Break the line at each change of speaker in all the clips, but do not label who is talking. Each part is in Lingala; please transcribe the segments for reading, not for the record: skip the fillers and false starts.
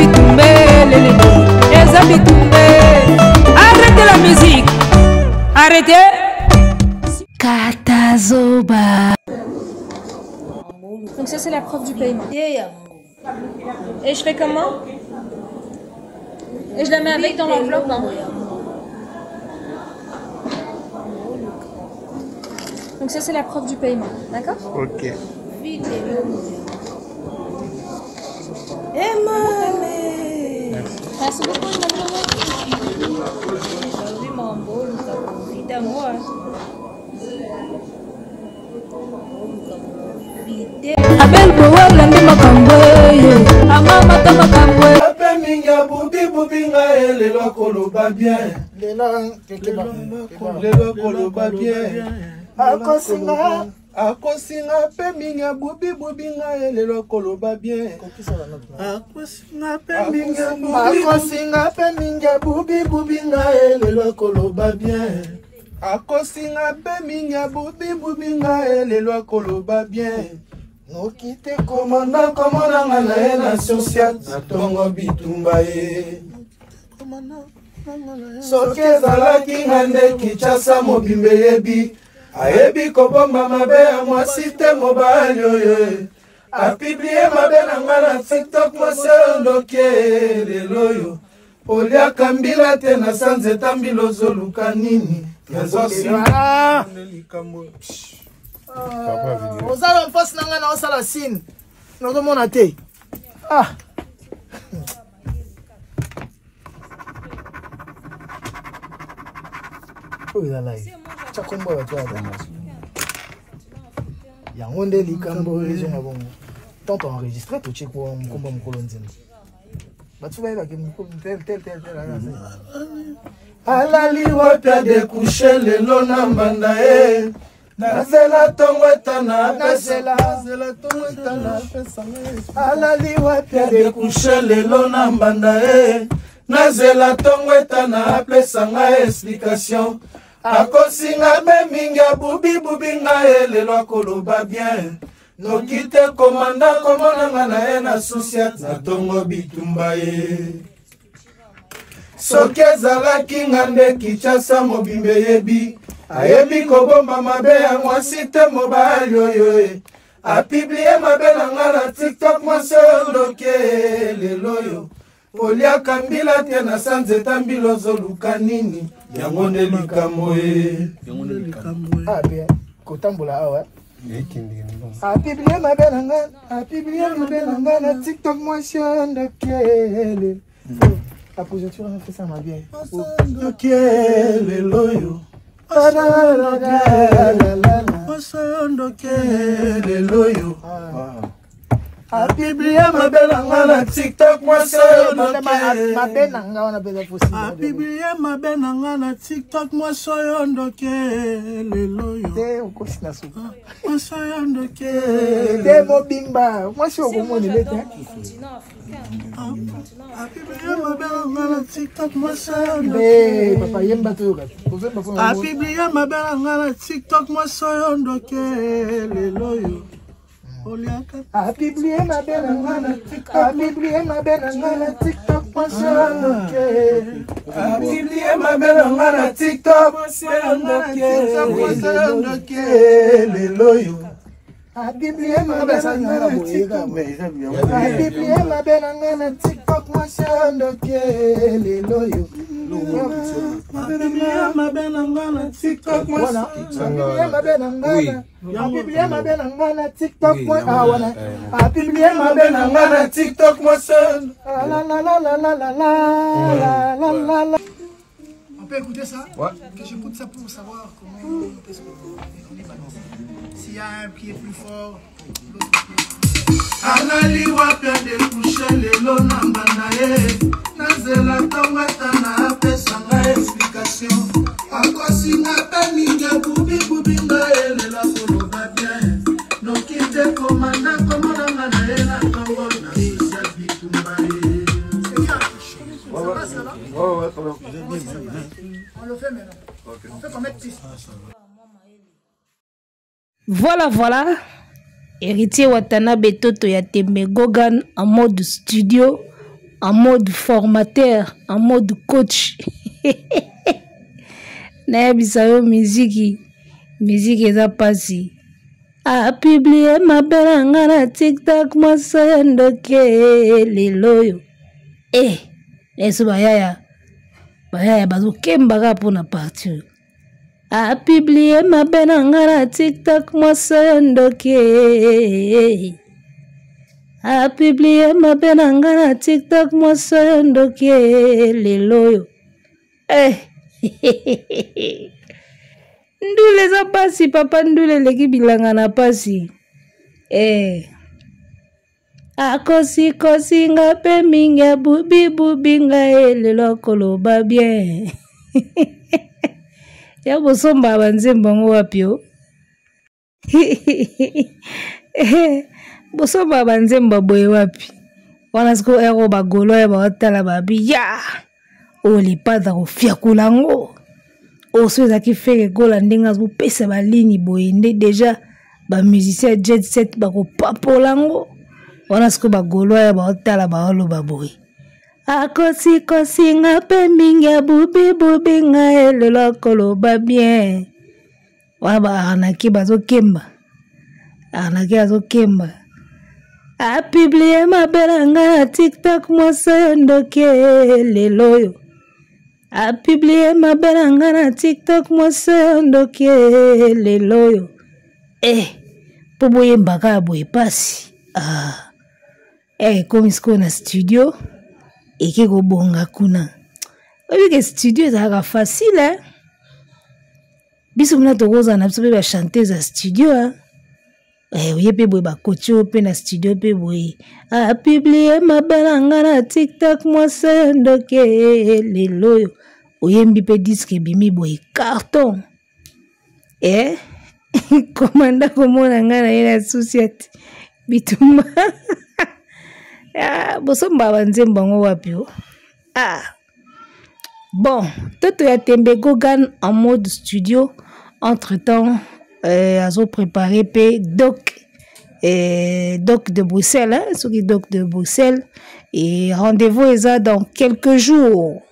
bitumbe lelele eza bitumbe. Arrêtez la musique, arrêtez. Katazoba.
Donc ça c'est la preuve du paiement. Et je fais comment? Et je la mets avec dans l'enveloppe, non? Donc ça c'est la preuve du paiement, d'accord?
Ok.
Merci beaucoup,
Abel Powell ndi makambwe amama ta makambwe
ape minga bubi bubi nga lelo koloba bien lelo koloba bien akosinga pe minga bubi bubi nga lelo koloba bien akosinga pe minga bubi bubi nga lelo koloba bien akosinga pe minga bubi bubi nga lelo koloba bien. Nokite komanda komanda na ye na social na tongo bitumba ye. Soki ezalaki nga nde Kinshasa mobimbe yebi ayebi kobomba mabe ya mwasi te mobali oyo apiblie mabe na nga na TikTok mwasi oyo ndoki lelo oyo oliaka mbila te na sanzeta mbila ozoluka nini nazosimba
Ozala mfasi nanga na osala sine. Nakomona te. Ah. Oya live. Chakombo ya toi Damas. Yango nde likambo ezo na bongo. Tonto enregistré to cheko mkomba mkolo nzima. Batu ba ke mkomba tel.
Alali wapi adekouche lelo na mbanda e. Nazela tongweta na pesela alali wapi adekouche lelo na mbanda e. Nazela tongweta na pesanga explication akosinga me mingi bubi bubi nga lelo koloba bien. Nokite komanda komonanga na ye na susiat na tongo bitumba ye. Soki ezalaki nga nde Kinshasa mobimbe yebi ayebi kobomba mabe ya mwasi te mobali oyo apiblie mabe na nga na TikTok mwasi oyo ndoki lelo oyo oliaka mbila te na sanzeta mbila ozoluka nini yango nde likambo ye.
Kotambola awa. Apiblie mabe na nga na TikTok mwasi oyo ndoki lelo. La position a fait ça ma bien.
Ok, le loyo. Le loyo. Apiblia ma belle na TikTok moi seul.
Ma belle na belle possible.
Apiblia ma belle na TikTok moi seul ndoke le loyo.
Te okosi na soupe.
Moi seul ndoke.
Te mobimba. Moi si okomoni bete.
Apiblia ma belle na TikTok moi seul.
Eh papa yemba to yoka.
Apiblia ma belle na TikTok moi seul ndoke le loyo.
Apiblie ma belle na TikTok. Apiblie ma belle na TikTok. Moi seul
apiblie ma belle na TikTok. Moi seul ndoke le loyo.
Apiblie ma belle na TikTok. Apiblie ma belle na TikTok. Moi seul ndoke le loyo.
Apiblie ma belle na TikTok. Moi
Apiblie ma belle na Apiblie ma belle na TikTok. Moi awana. Apiblie ma belle
na TikTok. Moi seul.
La la la la la la la la la. On peut écouter ça?
Ouais.
Que j'écoute ça pour savoir comment est-ce qu'on est balancé. S'il y a un qui est plus fort, l'autre qui
alali wapi adekouche lelo na mbanda ye. Nazela tongweta na pesanga explication akosinga pe mingi bubi bubi nga lelo koloba bien. Nokite komanda komonanga na ye na tongo na social bitumba ye.
Ça va, ça va?
Ouais,
On le fait maintenant. Okay. On fait qu'on mette 6.
Voilà. Héritier Watanabe Toto ya Tembe Gogan en mode studio en mode formateur, en mode coach. Nayebisa yo musique eza pasi. A publié ma belanga na TikTok mwasa ndoke lelo yo. Neso bayaya bazo kembaka pona partir. A publié ma belanga na TikTok mwasa ndoke. A publié ma belanga na TikTok mwasa ndoke lelo yo. Ndule za pasi papa ndule leki bilanga na pasi. Akosi kosi nga pe minga bubi nga lelo koloba bien. Ya bosomba banzembo ngo wapi yo? Bosomba banzembo boye wapi? Wana siko ero bagolo ya batala babi ya. Oli pada ofia kulango. Osoza ki fere gola ndenga zo pesa ba ligne boyende déjà ba musicien jet set ba ko papolango. Wana siko ba golo ya ba otala ba olo ba boy. Akosi kosi nga pe minga bubi nga lelo koloba bien. Wana ba anaki bazo kemba. Anaki azo kemba. A publié ma belanga na TikTok mwasa ndoke lelo yo. A publié ma belanga na TikTok mwasa ndoke lelo yo. Po boye mbaka boye pasi. Komi siko na studio. Eke ko bonga kuna. Obi ke studio ezalaka facile. Biso muna tokoza na biso pe ba chanteuse à studio. Oye pe boye ba coach pe na studio pe boye. A publié ma belanga na TikTok mwasa ndoke lelo yo. Oyembi pe disque bimi boye carton. Komanda komona ngana ina société bituma. Bosomba banzembo ngo wapi yo. Bon, toto ya tembe Gogan en mode studio. Entre-temps, azo préparé pe doc de Bruxelles, ceux qui doc de Bruxelles. Et rendez-vous est dans quelques jours.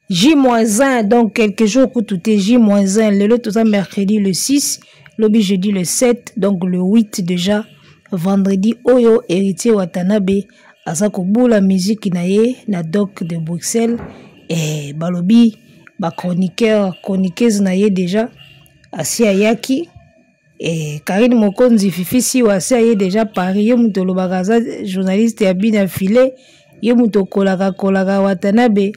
J-1, donc quelques jours pour tout est J-1. Le lot, tout ça, mercredi le 6, le jeudi le 7, donc le 8 déjà. Vendredi, Oyo, héritier Watanabe, Asakobu, la musique naye, na doc de Bruxelles. Et balobi, ba chroniqueuse naye déjà, Asi Ayaki. Et Karine Mokonzi Fifisi, Asi Aye déjà Paris, Yomuto Bagaza, journaliste ya bin affilé, Yomuto Kolaka Watanabe.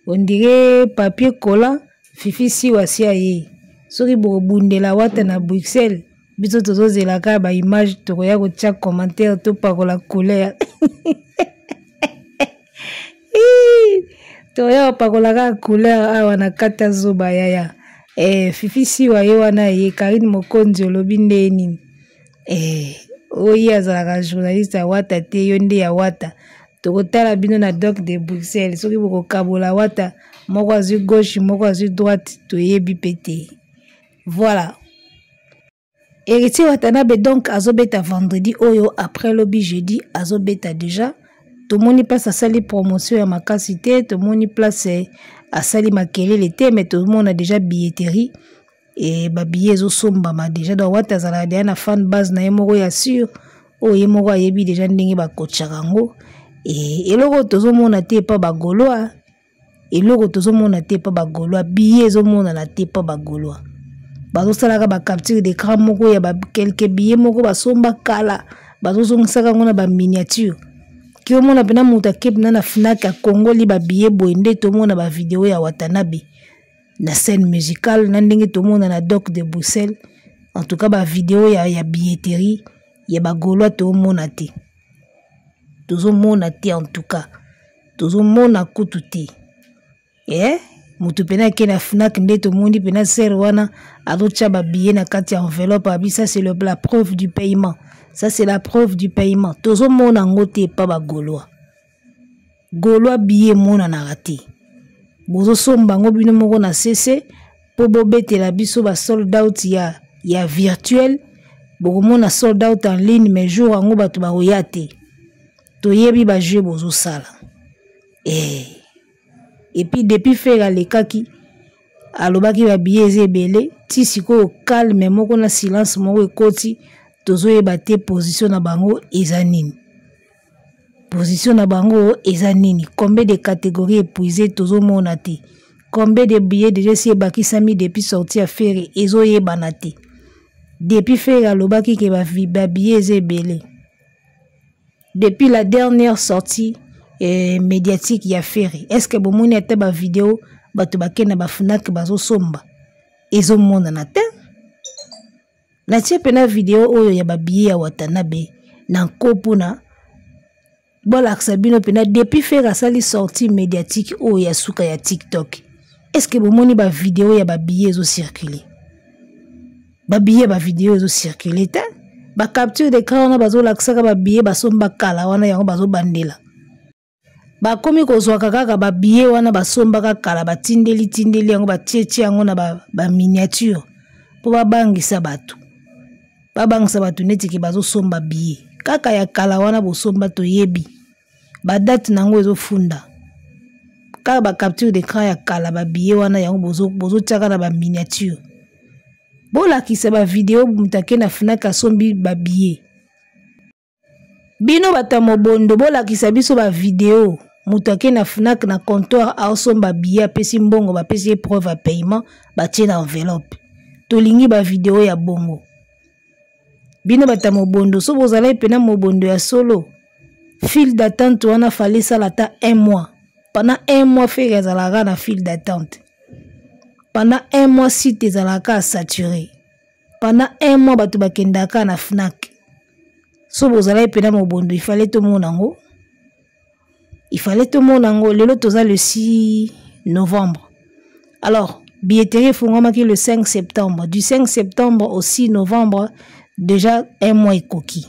On dirait papier collant, Fifisi Asi Aye. Soki bundela wata na Bruxelles. Biso tozo zelaka ba image tokoya ko tia commentaire to pakola couleur. Toya pakola ka couleur awa na kata zoba yaya. Fifisi wa ye wana ye Karine Mokonzi olobi ndeni. Oyi azalaka journaliste wata te yonde ya wata. Tokotala bino na doc de Bruxelles. Soki boko kabola wata moko azu gauche moko azu droite toyebi pete. Voilà. Héritier Watanabe donc azobeta vendredi oyo après lobby jeudi azobeta déjà. Tout le monde place à sali promotion à ma cité, tout le monde place à sali makelele te, mais tout le monde a déjà billetterie et ba billet zo somba ma déjà dans wata zala dia na fan base na yemoko ya sûr o yemoko yebi déjà ndenge ba kocharango et eloko tozo mona te pa ba goloa eloko tozo mona te pa ba goloa billet zo mona na te pa ba goloa. Bazo salaka ba capture d'écran moko ya ba quelques billets moko ba somba kala bazo zongisa ngona ba miniature ki o mona pena muta kep na Fnac ya Congo li ba billet boende to mona ba vidéo ya Watanabe na scène musicale na ndenge to mona na doc de Bruxelles en tout cas ba vidéo ya billetterie ya ba goloa to mona te tozo mona te en tout cas tozo mona kutu te mutu pena ke na Fnac nde to mondi pena ser wana azocha ba billet na kati ya enveloppe abi ça c'est la preuve du paiement. Ça c'est la preuve du paiement. Tozo mona ngote pa ba goloa. Goloa billet mona na raté. Bozo somba ngo bino moko na CC po bobete la biso ba sold out ya virtuel. Boko mona sold out en ligne mais jour ngo bato ba oyate. To yebi ba jeu bozo sala. Et puis depuis faire alekaki alobaki ba billet belé ti siko calme moko na silence moko ekoti tozoyeba te position na bango eza nini. Position na bango eza nini, combien de catégories épuisées tozomona te, combien de billets déjà si ebakisami depuis sorti affaire ezoyebana te. Depuis faire alobaki ke ba billets ebele. Depuis la dernière sortie médiatique ya Ferry, est-ce que bomoni ate ba vidéo bato bakena ba Fnac bazo somba ezomona na te? Na tie pena vidéo oyo ya ba billet ya Watanabe na nkopo na bolakisa bino pena depuis Ferry asali sortie médiatique oyo ya suka ya TikTok. Est-ce que bomoni ba vidéo ya ba billet ezo circuler? Ba billet ba vidéo ezo circuler te? Ba capture d'écran na bazo lakisaka ba billet basomba kala wana yango bazo bandela. Ba komi kozwaka kaka ba billet wana basomba kala batindeli yango batietie yango na ba miniature po babangisa bato. Babangisa bato neti ke bazo somba billet. Kaka ya kala wana bosomba toyebi. Ba date nango ezo funda. Kaka ba capture d'écran ya kala ba billet wana yango bozo tiaka na ba miniature. Bola kisa ba vidéo mutake na Fnac asombi ba billet. Bino batamo bondo bola kisa biso ba vidéo mutake na Fnac na comptoir asomba billet apesi mbongo ba pesi preuve à paiement ba tie na enveloppe. Tolingi ba vidéo ya bongo. Bino batamo bondo so bozala pena mobondo ya solo. File d'attente wana fallait ça lata 1 mois. Pendant 1 mois Ferry azalaka na file d'attente. Pendant 1 mois site ezalaka saturé. Pendant 1 mois bato bakendaka na Fnac. So bozala pena mobondo il fallait tout monango. Il fallait tout monango lelo toza le 6 novembre. Alors, billetterie fongomaki le 5 septembre. Du 5 septembre au 6 novembre, déjà 1 mois et coquille.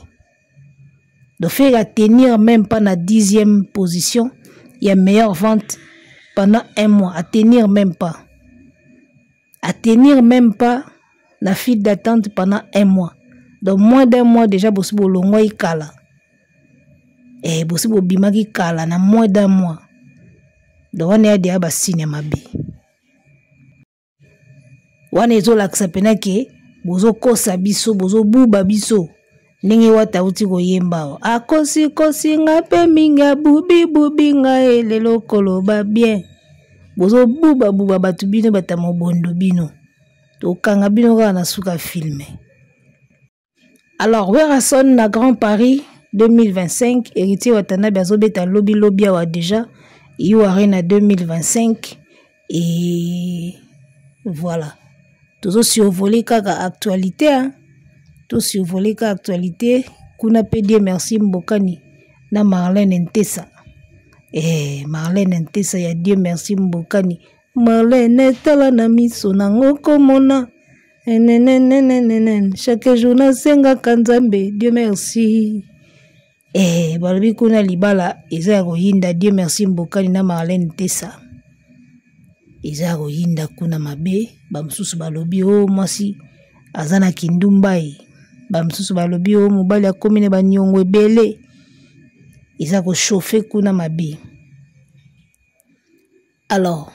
De faire à tenir même pas na 10e position, il y a meilleure vente pendant 1 mois. À tenir même pas. À tenir même pas la file d'attente pendant 1 mois. Donc moins d'1 mois déjà, bosibo longo ikala. Et bosibo bimaki kala na moins d'1 mois. Donc on est à basine mabe. Wana ezo lakisa pena ke bozo kosa biso bozo buba biso ndenge wata uti koyemba akosi kosi nga pe minga bubi nga elelo koloba bien bozo buba batu bino batamo bondo bino to kanga bino ka na suka filme. Alors Werason na Grand Paris 2025 héritier Watanabe azobeta lobby wa déjà il y aura na 2025 et voilà. Toujours survolé kaka actualité hein. Tout survolé kaka actualité kuna PD merci Mbokani na Marlène Ntessa. Marlène Ntessa ya Dieu merci Mbokani. Marlène tala na miso nango komona. Chaque jour na senga kanzambe Dieu merci. Balobi kuna libala eza koyinda Dieu merci Mbokani na Marlène Ntessa. Eza koyinda kuna mabe bamsusu balobi o mwasi azana kindumbai bamsusu balobi o mobali akomine banyongo ebele eza ko chauffer kuna mabe. Alors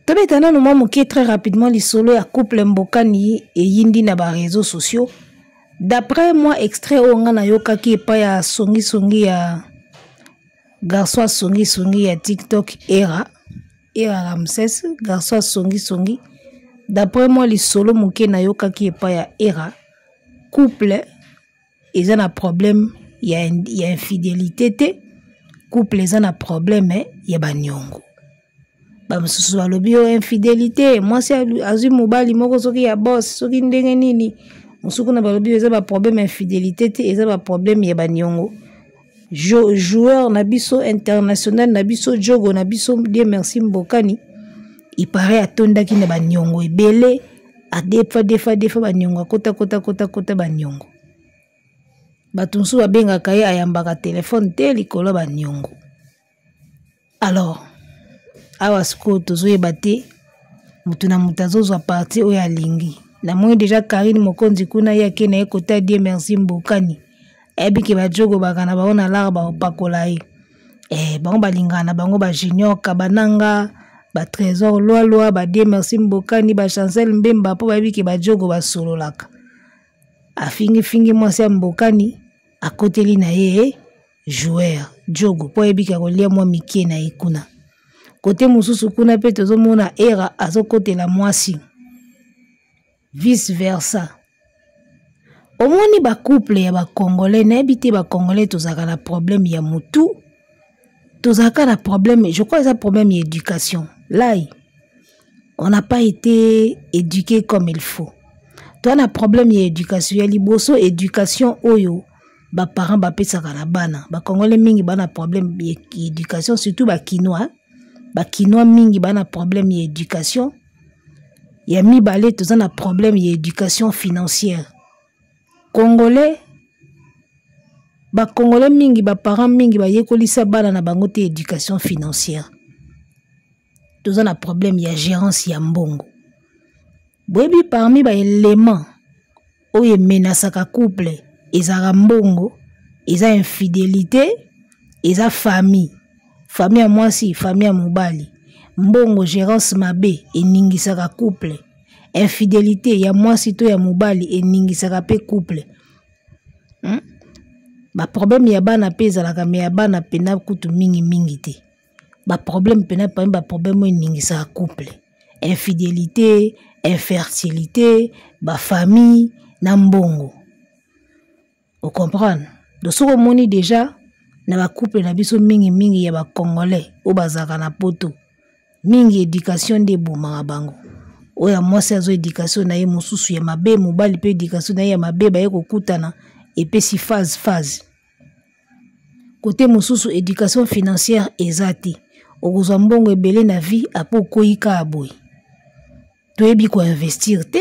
tobetana no moke très rapidement lisolo ya couple Mbokani et yindi na ba réseaux sociaux. D'après moi extrait onga na yokaki epa ya songi ya garçon songi ya TikTok era Ramses garçon songi. D'après moi les solo moke na yokaki epa ya era couple ils ont un problème il y a infidélité te couple ils ont un problème il y a banyongo bamsusu balobi o infidélité moi c'est azu mobali moko soki ya boss soki ndenge nini musuku na balobi eza ba problème infidélité te eza ba problème ya banyongo. Joueur na biso international na biso jogo na biso Dieu merci Mbokani il paraît atondaki na banyongo ebele a defa banyongo kota banyongo batunsu babengaka ye ayambaka telefone te likolo banyongo. Alors awa siko tozoyeba te mutu na mutu azozwa parti oyo alingi na moi déjà Karine Mokonzi kuna yake na ekota Dieu merci Mbokani ebiki bajogo bakana baona larba opakola ye. bango balingana bango ba Junior Kabananga ba Trésor Loi ba Die Merci Mbokani ba Chancel Mbemba po babiki ba Jogo ba sololaka afingi mwasi ya Mbokani akoteli na ye joueur Jogo po babiki kolia mwa mikie na ikuna côté mususu kuna pe tozomona era azokotela mwasi vice versa. Omoni ba couple ya ba Congolais na ebité ba Congolais tozaka na problème ya mutu tozaka na problème, je crois que c'est un problème d'éducation. Là, on n'a pas été éduqué comme il faut. Toi, on a un problème d'éducation. Il y a liboso éducation oyo. Ba parents ba pesa kana bana. Ba Congolais mingi bana problème d'éducation, surtout ba Kinois. Ba Kinois mingi bana problème d'éducation. Il y a mi balé tous on a problème d'éducation financière. Congolais ba Congolais mingi ba parents mingi ba yekolisa bana na bango te éducation financière. Tous on a problème ya gérance ya mbongo. Boyebi parmi ba éléments oye menasaka couple ezaka mbongo, eza infidélité, eza famille. Famille ya mwasi, famille ya mobali. Mbongo gérance mabe eningisaka couple. Infidélité ya mwasi to ya mobali eningisaka pe couple. Ba problème ya bana peza la kame ya bana pena kutu mingi te. Ba problème pena ba problème eningisa couple. Infidélité, infertilité, ba famille na mbongo. Vous comprenez? Donc ce moni déjà na ba couple na biso mingi ya ba Congolais o bazaka na poto. Mingi éducation de buma bango. Oya mwasi azo éducation na ye mususu ya mabe mobali pe éducation na ye ya mabe ba ye kokutana. Et puis si phase. Côté mususu éducation financière ezati. Okozwa mbongo ebele na vie apo koyika aboy. Toyebi ko investir te.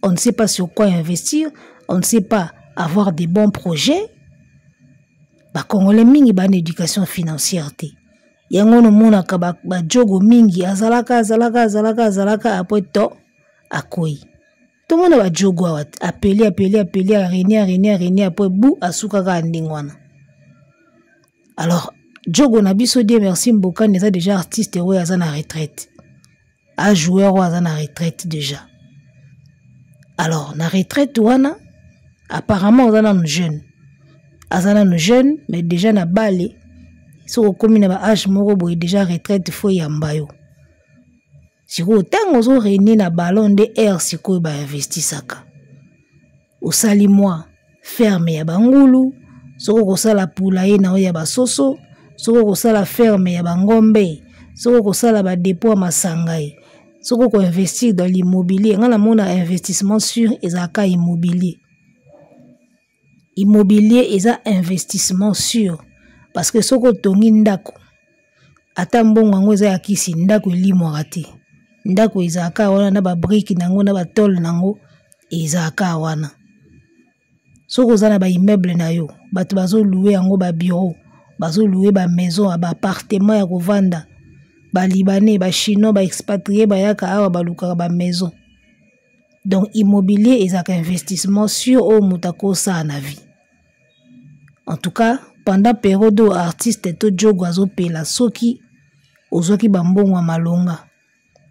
On ne sait pas sur quoi investir. On ne sait pas avoir des bons projets. Ba Congolais mingi ba éducation financière te. Yango no mona ka ba jogo mingi azalaka apo to akoyi. Tout le monde va jogo appeler à réunir après bout à soukaka ndingwana. Alors jogo na biso Die Merci Mbokani est déjà artiste ou à na retraite. A joueur ou à na retraite déjà. Alors na retraite wana apparemment on a un jeune. Azana no jeune mais déjà na balé. So comme na ba âge moko boy déjà retraite fo yambayo. Si vous avez réuni na ballon de air, si vous avez investi saka. Au sali moi, ferme ya bangulu, si vous avez la poulailler na ya basoso, si vous avez la ferme ya bangombe, si vous avez la dépôt masangai, si vous avez investi dans l'immobilier, on a mon investissement sur ezaka immobilier. Immobilier eza investissement sûr parce que soko tongi ndako ata mbongo ngo eza yakisi ndako elimo rate. Ndako izaka wana na ba brique nango na ba tol nango izaka wana. Soko zana ba immeuble na yo, bato bazo louer yango ba bureau, bazo louer ba maison, ba appartement ya kovanda. Ba libanais, ba chinois, ba expatriés ba yaka awa ba luka ba maison. Donc immobilier ezaka investissement sur au mutako sa na vie. En tout cas, pendant période où artiste to jogo azo pela soki ozoki bambongo malonga.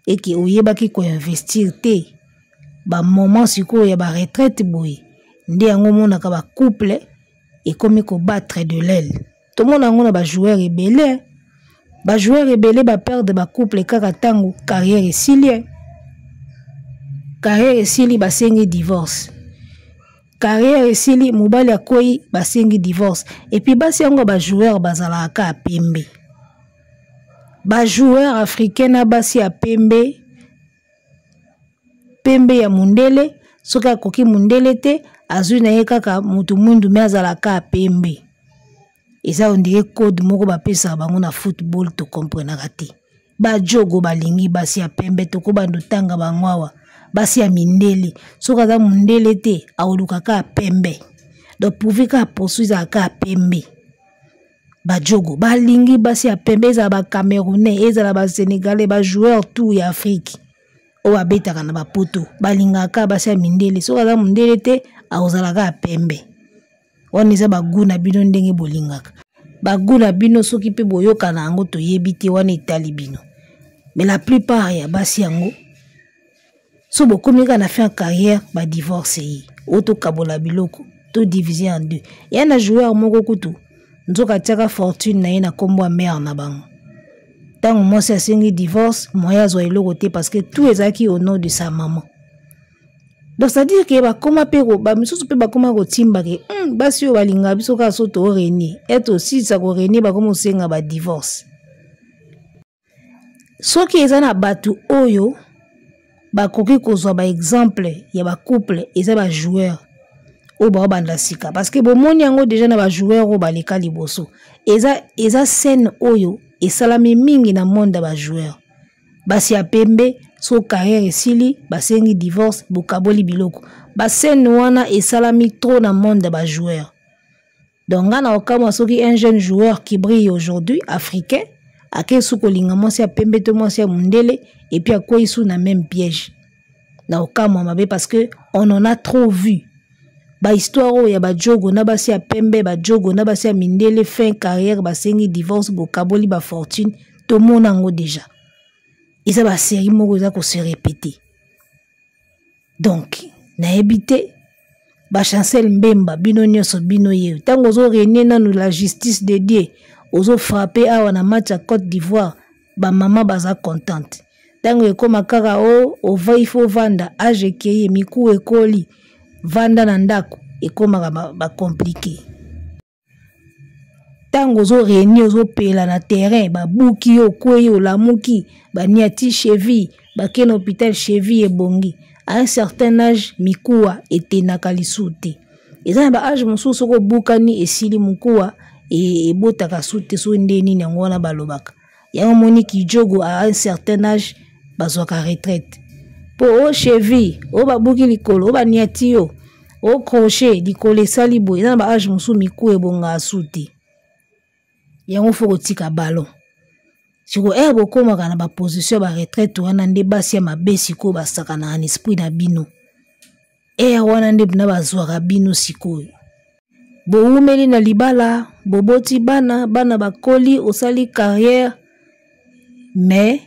Et qui oyeba ki ko investir te ba moment siko ya ba retraite boy ndi yango mona ka ba couple et comme ko battre de l'aile to mona ngo na ba joueur rebelle ba perdre ba couple kaka tango carrière esili ba sengi divorce carrière esili mobali akoyi ba sengi divorce et puis basi yango ba joueur bazala ka pembe. Ba joueur africain na basi ya pembe ya mundele soka koki mundele te azui na ye kaka mutu mundu me azalaka pembe. Eza ondire code moko ba pesa bango na football to comprenaka te. Ba jogo balingi basi ya pembe to ko bandu tanga bangwawa basi ya mindele soka za mundele te aoluka ka pembe. Donc pouvoir ka poursuivre ka pembe. Ba jogo balingi basi ya pembe za ba Camerounais ezala ba Sénégalais ba joueur tout ya Afrique o abetaka na ba poto balingaka basi ya mindele so za mundele te aozalaka pembe. Woni za ba guna bino ndenge bolingaka baguna bino soki pe boyoka na yango toyebi te wana etali bino. Mais la plupart ya basi yango so bokomi ka na fin en carrière ba divorce yi oto kabola biloko to diviser en deux. Ya na joueur moko kutu nzoka tiaka fortune na ye na kombo ya mère na bango. Tango mwasi asengi divorce moya azwa eloko te parce que tout ezaki au nom de sa maman. Donc ça dire que bakoma pe ko ba misusu pe bakoma ko timba ke basi yo balinga biso ka so to renier et aussi ça ko renier bakoma senga ba divorce. Soki eza na batu oyo bakoki kozwa ba exemple ya ba couple eza ba joueur o ba banda sika parce que bomoni yango déjà na ba joueur o baleka liboso eza scène oyo esalami mingi na monde ba joueur basi ya pembe so carrière esili basengi divorce bokaboli biloko ba scène wana esalami trop na monde ba joueur. Donc ngana okama soki un jeune joueur qui brille aujourd'hui africain ake su kolinga mwasi ya pembe to mwasi ya mundele et puis akoi su na même piège na okama mabe parce que on en a trop vu. Ba histoire ya ba jogo na basi ya pembe ba jogo na basi ya mindele fin carrière basengi divorce bokaboli ba fortune to mona ngo déjà. Et ça va série moko za ko se répéter. Donc na ebité ba chancel mbemba bino nyoso bino ye tango zo renier nanu la justice de Dieu ozo frapper awa na match à Côte d'Ivoire ba maman baza contente tango ekoma kaka o vai fo vanda age keye miku ekoli vanda na ndako ekoma ba compliqué tango zo réunir ozo pela na terrain ba buki yo kweyo lamuki ba niati cheville ba ken hôpital cheville ebongi à un certain âge mikuwa etenaka lisuti eza ba âge mosusu ko bukani esili mukuwa et botaka soute so ndeni na ngona balobaka ya moni ki jogo à un certain âge bazwaka retraite po o cheville o babuki likolo o baniati yo o crochet likolo esali boye na ba âge mosusu miku ebonga soute yango foko tika ballon siko bokoma kana ba position ba retraite wana nde basi ya mabesi ko basaka na esprit na bino wana nde bina bazwaka bino sikoyo boumeli na libala boboti bana bakoli osali carrière mais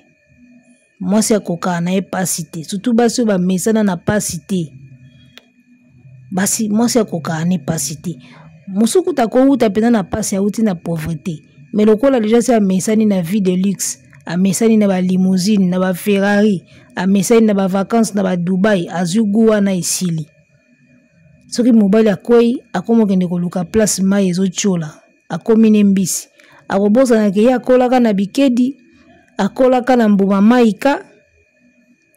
mwasi akoka na epasité surtout basi ba mesana na pasité basi mwasi akoka na epasité musuku takouta pena na pasi ya uti na pauvreté mais lokola déjà c'est mesani na vie de luxe a mesani na ba limousine na ba Ferrari a mesani na ba vacances na ba Dubai azugu wana esili soki mobali akoi akomokende koluka place mai ezochola akomi ne mbisi akobosa na ke akolaka na bikedi akolaka na mbuma maika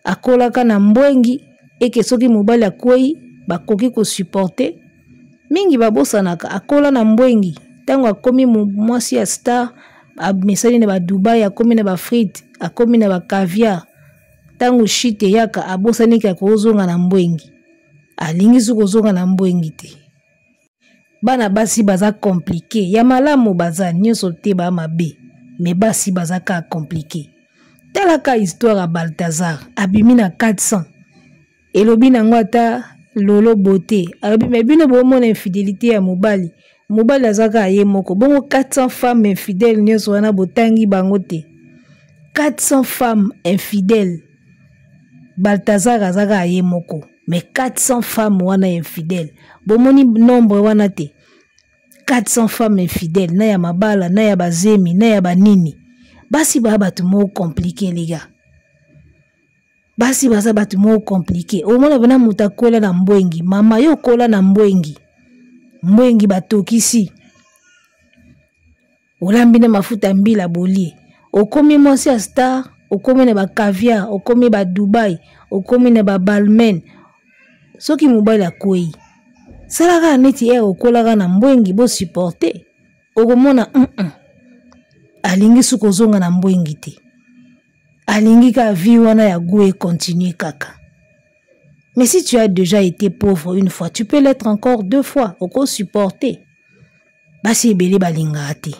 akolaka na mbwengi eke soki mobali akoi bakoki ko supporter mingi babosanaka akola na mbwengi tango akomi mwasi ya star amesali na ba Dubai akomi na ba frites akomi na ba caviar tango shite yaka abosanika kozonga na mbwengi alingi sukozonga na mbwengi te bana basi baza compliqué ya malamu baza nyoso te ba mabe mais basi baza ka compliqué talaka histoire ya Balthazar abimi na 400 elobi nango ata lolo beauté alobi mais bino bomona infidélité ya mobali azaka ye moko bongo 400 femmes infidèles nyoso wana botangi bango te 400 femmes infidèles Balthazar azaka ye moko mais 400 femmes wana infidèles bomoni nombre wana te 400 femmes infidèles na ya mabala na ya bazemi na ya banini basi ba batu mo compliqué les gars basi baza batu mo compliqué omona bana mutakola na mbwengi mama yo kola na mbwengi batokisi olambi na mafuta mbila bolie okomi mwasi ya star okomi na ba caviar okomi ba Dubai okomi na ba Balmain soki mobali akoi salaka neti okolaka na mbwengi bo supporter okomona alingi sukozonga na mbwengi te alingi ka vie wana ya goût continue kaka. Mais si tu as déjà été pauvre une fois, tu peux l'être encore 2 fois, oko supporter. Basi ebele balinga te.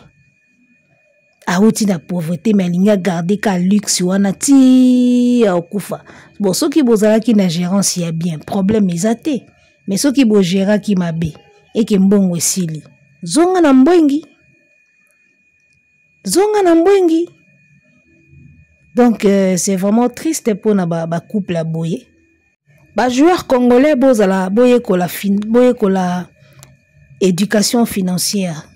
Auti na pauvreté mais alinga garder ka luxe wana ti okufa. Bon soki bozalaki na gérance ya bien, problème ezate. Mais soki bo géraki mabe et ke mbongo esili. Zonga na mbwengi. zonga na mbwengi. Donc c'est vraiment triste pour na ba couple à boye. Ba joueur congolais bozala boye ko la éducation financière.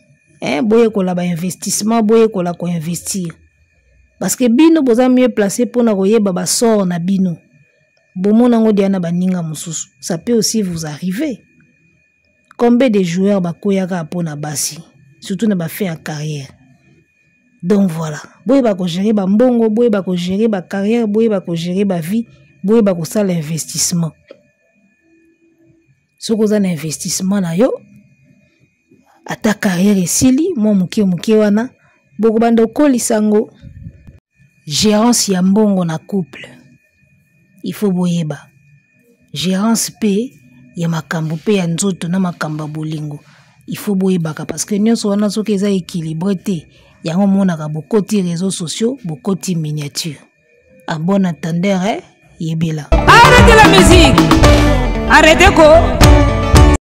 Boye ko la ba investissement, boye ko la ko investir. Parce que bino boza mieux placé pour na koyeba ba sort na bino. Bomona ngo diana baninga mususu. Ça peut aussi vous arriver. Combien de joueurs bakoyaka pour na basi, surtout na ba fait en carrière. Donc voilà, boye ba ko gérer ba mbongo, boye ba ko gérer ba carrière, boye ba ko gérer ba vie, boye ba ko ça l'investissement. Ce que un investissement na yo, à ta carrière esili, moi muke wana, boko bando kolisango. Gérance ya mbongo na couple. Il faut boyeba. Gérance pe ya makambo pe ya nzoto na makamba bolingo. Il faut boyebaka parce que nyonso wana soki eza équilibré te. Yango monaka bokoti réseaux sociaux, bokoti miniature. À bon entendeur, yebela.
Arrêtez la musique. Arrêtez quoi?